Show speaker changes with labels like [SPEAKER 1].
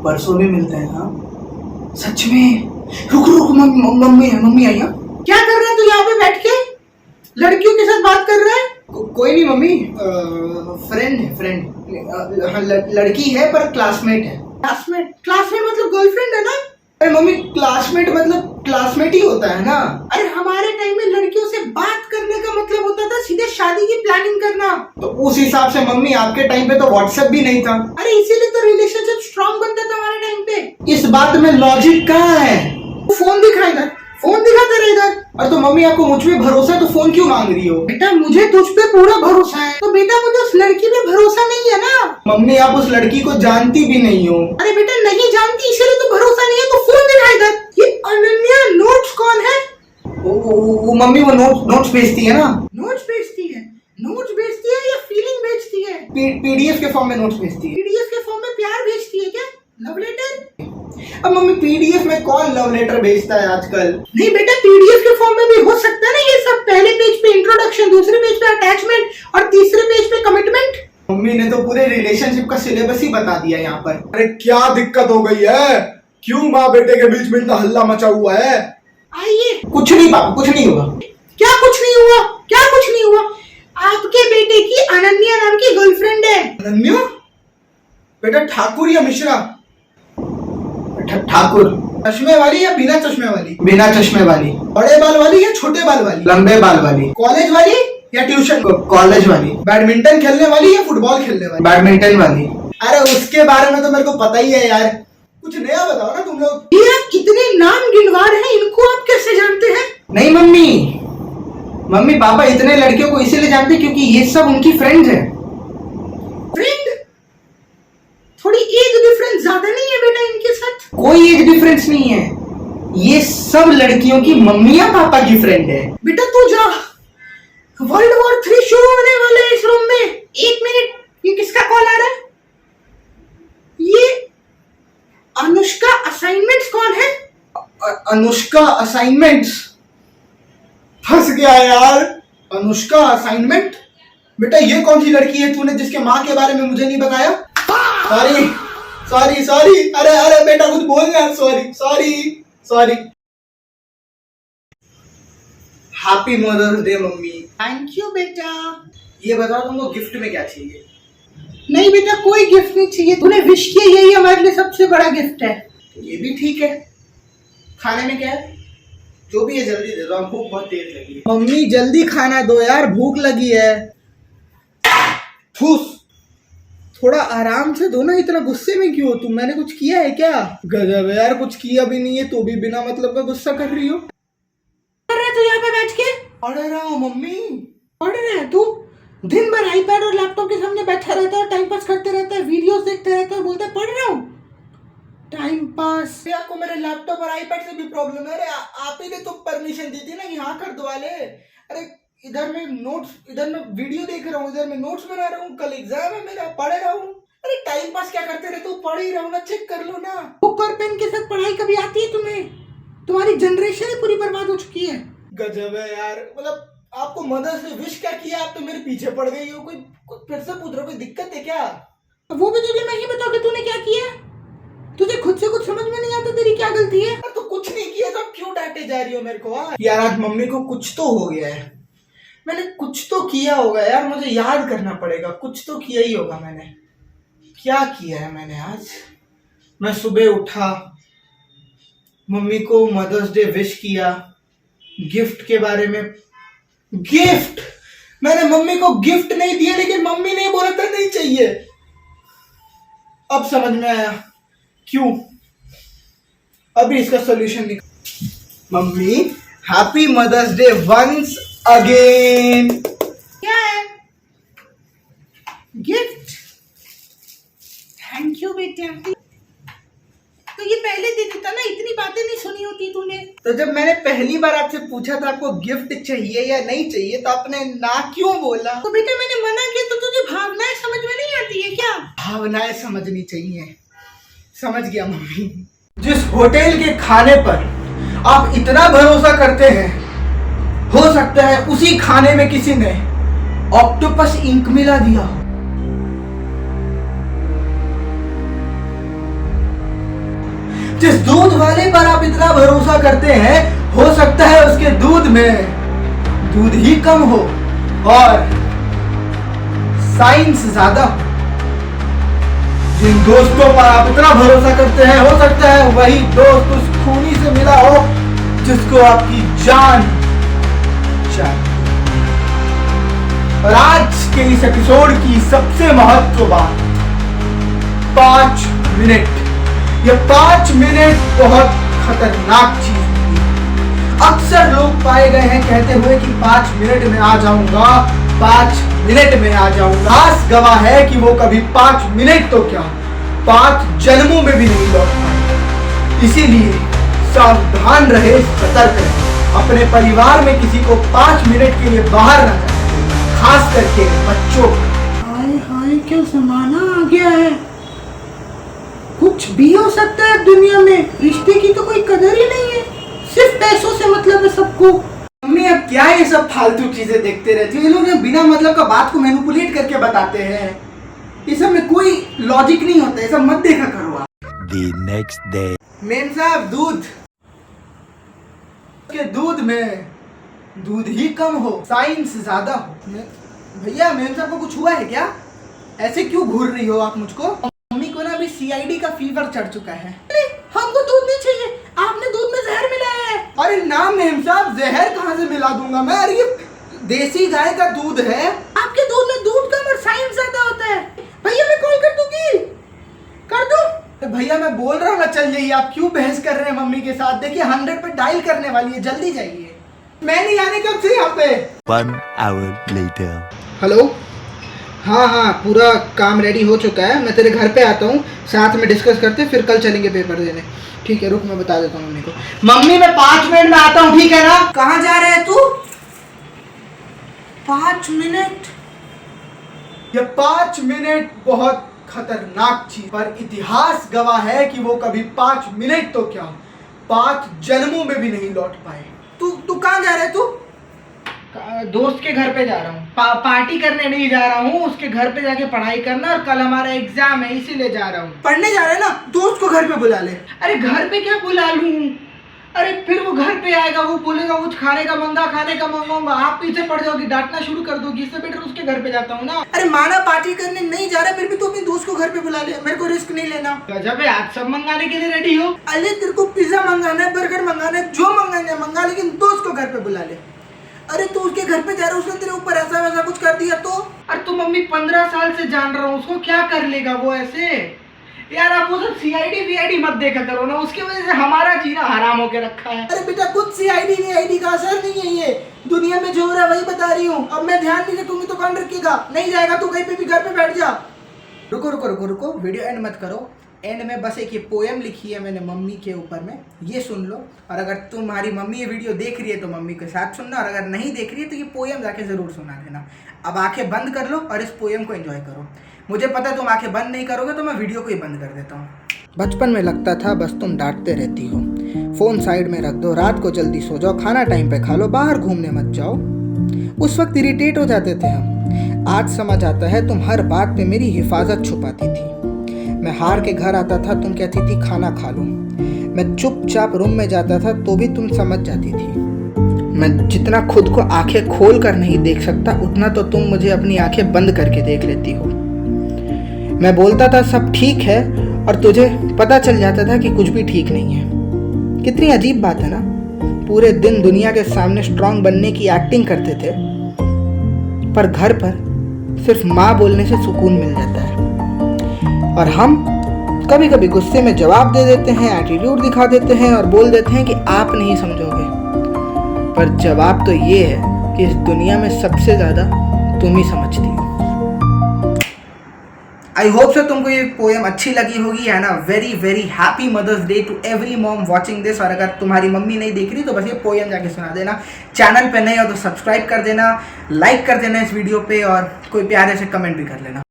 [SPEAKER 1] परसों भी मिलते हैं। हाँ सच में? रुक रुक, मम्मी आई। हाँ क्या कर रहे हैं तू यहाँ पे बैठ के? लड़कियों के साथ बात कर रहा है? कोई नहीं मम्मी, फ्रेंड है, फ्रेंड। लड़की है पर क्लासमेट है। क्लासमेट मतलब गर्लफ्रेंड है ना? अरे मम्मी, क्लासमेट मतलब क्लासमेट ही होता है ना। अरे हमारे टाइम में लड़कियों से बात करने का मतलब होता था सीधे शादी की प्लानिंग करना। तो उस हिसाब से मम्मी आपके टाइम पे तो व्हाट्सएप भी नहीं था। अरे इसीलिए तो रिलेशनशिप स्ट्रांग बनता था हमारे टाइम पे। इस बात में लॉजिक कहाँ है? फोन दिखा इधर, फोन दिखा तेरे इधर। और तो मम्मी आपको मुझ पे भरोसा है तो फोन क्यों मांग रही हो? बेटा मुझे तुझ पे पूरा भरोसा है। तो बेटा मुझे उस लड़की पे भरोसा नहीं है ना। मम्मी आप उस लड़की को जानती भी नहीं हो। अरे बेटा नहीं जानती इसीलिए तो भरोसा नहीं है। तो फोन दिखा इधर। ये अनन्या नोट्स कौन है? वो मम्मी वो नोट्स भेजती है ना। नोट्स भेजती है? नोट्स भेजती है या फीलिंग भेजती है? पीडीएफ के फॉर्म में नोट्स भेजती है। पीडीएफ के फॉर्म में प्यार भेजती है क्या? Love letter? अब मम्मी पीडीएफ में कौन लव लेटर भेजता है आजकल? नहीं बेटा पीडीएफ के फॉर्म में भी हो सकता है ना ये सब। पहले पेज पे इंट्रोडक्शन, दूसरे पेज पे अटैचमेंट और तीसरे पेज पे कमिटमेंट। मम्मी ने तो पूरे रिलेशनशिप का सिलेबस ही बता दिया यहाँ पर।
[SPEAKER 2] अरे क्या दिक्कत हो गई है? क्यों माँ बेटे के बीच में इतना हल्ला मचा हुआ है?
[SPEAKER 1] आइए। कुछ नहीं पापा, कुछ नहीं हुआ। क्या कुछ नहीं हुआ? क्या कुछ नहीं हुआ? आपके बेटे की अनन्या नाम की गर्लफ्रेंड है।
[SPEAKER 2] अनन्या? बेटा ठाकुर या मिश्रा?
[SPEAKER 1] ठाकुर।
[SPEAKER 2] चश्मे वाली या बिना चश्मे वाली?
[SPEAKER 1] बिना चश्मे वाली।
[SPEAKER 2] बड़े बाल वाली या छोटे बाल वाली?
[SPEAKER 1] लंबे बाल वाली।
[SPEAKER 2] कॉलेज वाली या ट्यूशन?
[SPEAKER 1] कॉलेज वाली।
[SPEAKER 2] बैडमिंटन खेलने वाली या फुटबॉल खेलने वाली?
[SPEAKER 1] बैडमिंटन वाली।
[SPEAKER 2] अरे उसके बारे में तो मेरे को पता ही है यार। कुछ नया बताओ ना तुम लोग।
[SPEAKER 1] ये आप कितने नाम गिनवा रहे हैं, इनको आप कैसे जानते हैं? नहीं मम्मी पापा इतने लड़कियों को इसीलिए जानते क्योंकि ये सब उनकी फ्रेंड्स हैं। फ्रेंड? थोड़ी एज डिफरेंस ज्यादा नहीं है बेटा इनके साथ? कोई एज डिफरेंस नहीं है। ये सब लड़कियों की मम्मियां पापा की फ्रेंड है। बेटा तू जा, वर्ल्ड वॉर 3 शुरू होने वाला है इस रूम में। 1 मिनट, ये किसका कॉल आ रहा है? ये अनुष्का असाइनमेंट्स कौन है? अनुष्का असाइनमेंट्स?
[SPEAKER 2] फंस गया यार। अनुष्का असाइनमेंट? बेटा ये कौन सी लड़की है तूने जिसके माँ के बारे में मुझे नहीं बताया? सॉरी। अरे बेटा कुछ बोल यार। Sorry. Happy mother's day mummy.
[SPEAKER 1] Thank you बेटा।
[SPEAKER 2] ये बताओ तुमको गिफ्ट में क्या चाहिए?
[SPEAKER 1] नहीं बेटा कोई गिफ्ट नहीं चाहिए। तूने विश किया यही हमारे लिए सबसे बड़ा गिफ्ट है।
[SPEAKER 2] ये भी ठीक है। खाने में क्या है? जो भी है जल्दी दे दो, हम भूख बहुत तेज लगी है।
[SPEAKER 1] मम्मी जल्दी खाना दो यार, भूख लगी है।
[SPEAKER 2] ठूस।
[SPEAKER 1] थोड़ा आराम से दो ना, इतना गुस्से में क्यों हो तुम? मैंने कुछ किया है क्या?
[SPEAKER 2] गजब है यार, कुछ किया भी नहीं है तो भी बिना मतलब का गुस्सा कर रही हो।
[SPEAKER 1] पढ़ रहे तू यहाँ पे बैठ के?
[SPEAKER 2] पढ़ रहा हूँ मम्मी।
[SPEAKER 1] पढ़ रहे हैं तू? दिन भर आईपैड और लैपटॉप के सामने बैठा रहता है, टाइम पास करते रहता है, वीडियोस देखते रहता है, बोलता है पढ़ रहा हूँ। Time pass.
[SPEAKER 2] आपको मेरे लैपटॉप और आईपैड से भी प्रॉब्लम है? अरे आप ही ने तो परमिशन दी थी ना कि हाँ कर दो वाले। अरे इधर मैं नोट्स, इधर मैं वीडियो देख रहा हूँ, इधर मैं नोट्स बना रहा हूँ, कल एग्जाम है मेरा, पढ़ रहा हूँ। अरे टाइम पास क्या करते रहते हो? पढ़ ही रहा हूँ ना, चेक कर लो ना।
[SPEAKER 1] बुक और पेन के साथ पढ़ाई कभी आती है तुम्हें? तुम्हारी जनरेशन ही पूरी बर्बाद हो चुकी है।
[SPEAKER 2] गजब है यार। मतलब आपको मदर्स डे विश क्या किया? आप तो मेरे पीछे पड़ गई हो। कोई फिर से पूछ रहा, कोई दिक्कत है क्या?
[SPEAKER 1] वो भी तुझे मैं ही बताऊँ कि तूने क्या किया? तुझे खुद से कुछ समझ में नहीं आता तेरी क्या गलती है?
[SPEAKER 2] तो कुछ नहीं किया तो आप क्यों डांटे जा रही हो मेरे को? यार आज मम्मी को कुछ तो हो गया है। मैंने कुछ तो किया होगा यार, मुझे याद करना पड़ेगा। कुछ तो किया ही होगा मैंने। क्या किया है मैंने आज? मैं सुबह उठा, मम्मी को मदर्स डे विश किया, गिफ्ट के बारे में। गिफ्ट? मैंने मम्मी को गिफ्ट नहीं दिया, लेकिन मम्मी ने बोला था नहीं चाहिए। अब समझ में आया क्यों। अभी इसका सॉल्यूशन निकाल। Mummy happy mother's day once again.
[SPEAKER 1] क्या है? गिफ्ट? थैंक यू बेटा। तो ये पहले दे देता ना, इतनी बातें नहीं सुनी होती तूने।
[SPEAKER 2] तो जब मैंने पहली बार आपसे पूछा था आपको गिफ्ट चाहिए या नहीं चाहिए, तो आपने ना क्यों बोला?
[SPEAKER 1] तो बेटा मैंने मना किया तो तुझे भावनाएं समझ में नहीं आती है क्या?
[SPEAKER 2] भावनाएं समझनी चाहिए। समझ गया मम्मी। जिस होटल के खाने पर आप इतना भरोसा करते हैं, हो सकता है उसी खाने में किसी ने ऑक्टोपस इंक मिला दिया हो। जिस दूध वाले पर आप इतना भरोसा करते हैं, हो सकता है उसके दूध में दूध ही कम हो और साइंस ज्यादा हो। जिन दोस्तों पर आप इतना भरोसा करते हैं, हो सकता है वही दोस्त उस खूनी से मिला हो जिसको आपकी जान चाहिए। और आज के इस एपिसोड की सबसे महत्वपूर्ण बात, 5 मिनट। ये 5 मिनट बहुत खतरनाक चीज होती है। अक्सर लोग पाए गए हैं कहते हुए कि 5 मिनट में आ जाऊंगा, 5 मिनट में आ जाऊंगा। खास गवाह है कि वो कभी 5 मिनट तो क्या 5 जन्मों में भी नहीं लौट पाए। इसीलिए सावधान रहे, सतर्क रहे, अपने परिवार में किसी को 5 मिनट के लिए बाहर न जाए, खास करके बच्चों।
[SPEAKER 1] हाय हाय, क्या जमाना आ गया है। कुछ भी हो सकता है दुनिया में, रिश्ते की तो कोई कदर ही नहीं है, सिर्फ पैसों से मतलब है सबको।
[SPEAKER 2] मम्मी अब क्या ये सब फालतू चीजें देखते रहती हो? ये लोग बिना मतलब का बात को मैनिपुलेट करके बताते हैं। ये सब में कोई लॉजिक नहीं होता, ये सब मत देखा करो आप।
[SPEAKER 3] The next day.
[SPEAKER 2] मेम साहब, दूध के दूध में दूध ही कम हो, साइंस ज्यादा हो। भैया, मेम साहब को कुछ हुआ है क्या? ऐसे क्यों घूर रही हो आप मुझको? मम्मी को ना अभी CID का फीवर चढ़ चुका है।
[SPEAKER 1] अरे हमको दूध नहीं चाहिए, आपने दूध में जहर मिलाया है।
[SPEAKER 2] अरे ना मेम साहब, जहर कहाँ से मिला दूंगा मैं? अरे ये देसी गाय का दूध है।
[SPEAKER 1] आपके दूध में दूध कम और साइंस ज्यादा होता है। भैया मैं कॉल कर दूंगी, कर दूं?
[SPEAKER 2] भैया मैं बोल रहा हूँ ना, चल जाइए। आप क्यों बहस कर रहे हैं मम्मी के साथ? देखिए 100 पे डायल करने वाली है, जल्दी जाइए। मैं नहीं आने कब से यहाँ पे।
[SPEAKER 3] 1 hour later.
[SPEAKER 1] हेलो, हाँ, पूरा काम रेडी हो चुका है। मैं तेरे घर पे आता हूँ, साथ में डिस्कस करते, फिर कल चलेंगे पेपर देने। ठीक है, रुक मैं बता देता हूँ मम्मी को।
[SPEAKER 2] मम्मी मैं 5 मिनट में आता हूँ, ठीक है ना?
[SPEAKER 1] कहाँ जा रहे है तू? 5 मिनट?
[SPEAKER 2] ये 5 मिनट बहुत खतरनाक चीज, पर इतिहास गवाह है कि वो कभी 5 मिनट तो क्या 5 जन्मों में भी नहीं लौट पाए।
[SPEAKER 1] तू कहाँ जा रहा है तू?
[SPEAKER 2] दोस्त के घर पे जा रहा हूँ। पार्टी करने नहीं जा रहा हूँ, उसके घर पे जाके पढ़ाई करना, और कल हमारा एग्जाम है, इसीलिए जा रहा हूँ।
[SPEAKER 1] पढ़ने जा रहे हैं ना, दोस्त को घर पे बुला ले।
[SPEAKER 2] अरे घर पे क्या बुला लूँ? अरे फिर वो घर पे आएगा, वो बोलेगा कुछ खाने का मंगाऊंगा, आप पीछे पड़ जाओगी, डांटना शुरू कर दोगी। इससे बेटर उसके घर पे जाता हूँ ना।
[SPEAKER 1] अरे माना पार्टी करने नहीं जा रहा, फिर भी तू अपने दोस्त को घर पे बुला ले, मेरे को रिस्क नहीं लेना।
[SPEAKER 2] गजब है, आज सब मंगाने के लिए रेडी हो?
[SPEAKER 1] अरे तेरे को पिज्जा मंगाना है, बर्गर मंगाना है, जो मंगाना है मंगा, लेकिन दोस्त को घर पे बुला ले। अरे तू उसके घर पे जा रहा है, उसने तेरे ऊपर ऐसा वैसा कुछ कर दिया तो?
[SPEAKER 2] अरे तो मम्मी 15 साल से जान रहा हूँ उसको, क्या कर लेगा वो ऐसे? यार आप वो सब CID मत देखा करो ना, उसकी वजह से हमारा जीना हराम होके रखा है।
[SPEAKER 1] अरे बेटा, कुछ CID का असर नहीं है, ये दुनिया में जो हो रहा है वही बता रही हूँ। अब मैं ध्यान नहीं रखूंगी तो कौन रखेगा? नहीं जाएगा तू कहीं पे भी, घर पे बैठ जा। रुको, वीडियो एंड मत करो। एंड में बस एक ये पोएम लिखी है मैंने मम्मी के ऊपर में, ये सुन लो। और अगर तुम्हारी मम्मी ये वीडियो देख रही है तो मम्मी के साथ सुनना, और अगर नहीं देख रही है तो ये पोएम जाके ज़रूर सुना देना। अब आंखें बंद कर लो और इस पोएम को एंजॉय करो। मुझे पता है तुम आंखें बंद नहीं करोगे, तो मैं वीडियो को ही बंद कर देता हूँ। बचपन में लगता था बस तुम डांटते रहती हो, फ़ोन साइड में रख दो, रात को जल्दी सो जाओ, खाना टाइम पे खा लो, बाहर घूमने मत जाओ। उस वक्त इरिटेट हो जाते थे हम। आज समझ आता है तुम हर बात पे मेरी हिफाजत छुपाती थी। मैं हार के घर आता था, तुम कहती थी खाना खा लो। मैं चुपचाप रूम में जाता था तो भी तुम समझ जाती थी। मैं जितना खुद को आंखें खोल कर नहीं देख सकता, उतना तो तुम मुझे अपनी आंखें बंद करके देख लेती हो। मैं बोलता था सब ठीक है, और तुझे पता चल जाता था कि कुछ भी ठीक नहीं है। कितनी अजीब बात है ना, पूरे दिन दुनिया के सामने स्ट्रांग बनने की एक्टिंग करते थे, पर घर पर सिर्फ माँ बोलने से सुकून मिल जाता है। और हम कभी कभी गुस्से में जवाब दे देते हैं, एटीट्यूड दिखा देते हैं और बोल देते हैं कि आप नहीं समझोगे, पर जवाब तो ये है कि इस दुनिया में सबसे ज़्यादा तुम ही समझती हो। आई होप सो तुमको ये पोएम अच्छी लगी होगी, है ना। Very very happy mother's day to every mom watching this. और अगर तुम्हारी मम्मी नहीं देख रही तो बस ये पोएम जाके सुना देना। चैनल पे नए हो तो सब्सक्राइब कर देना, लाइक कर देना इस वीडियो पे, और कोई प्यारे से कमेंट भी कर लेना।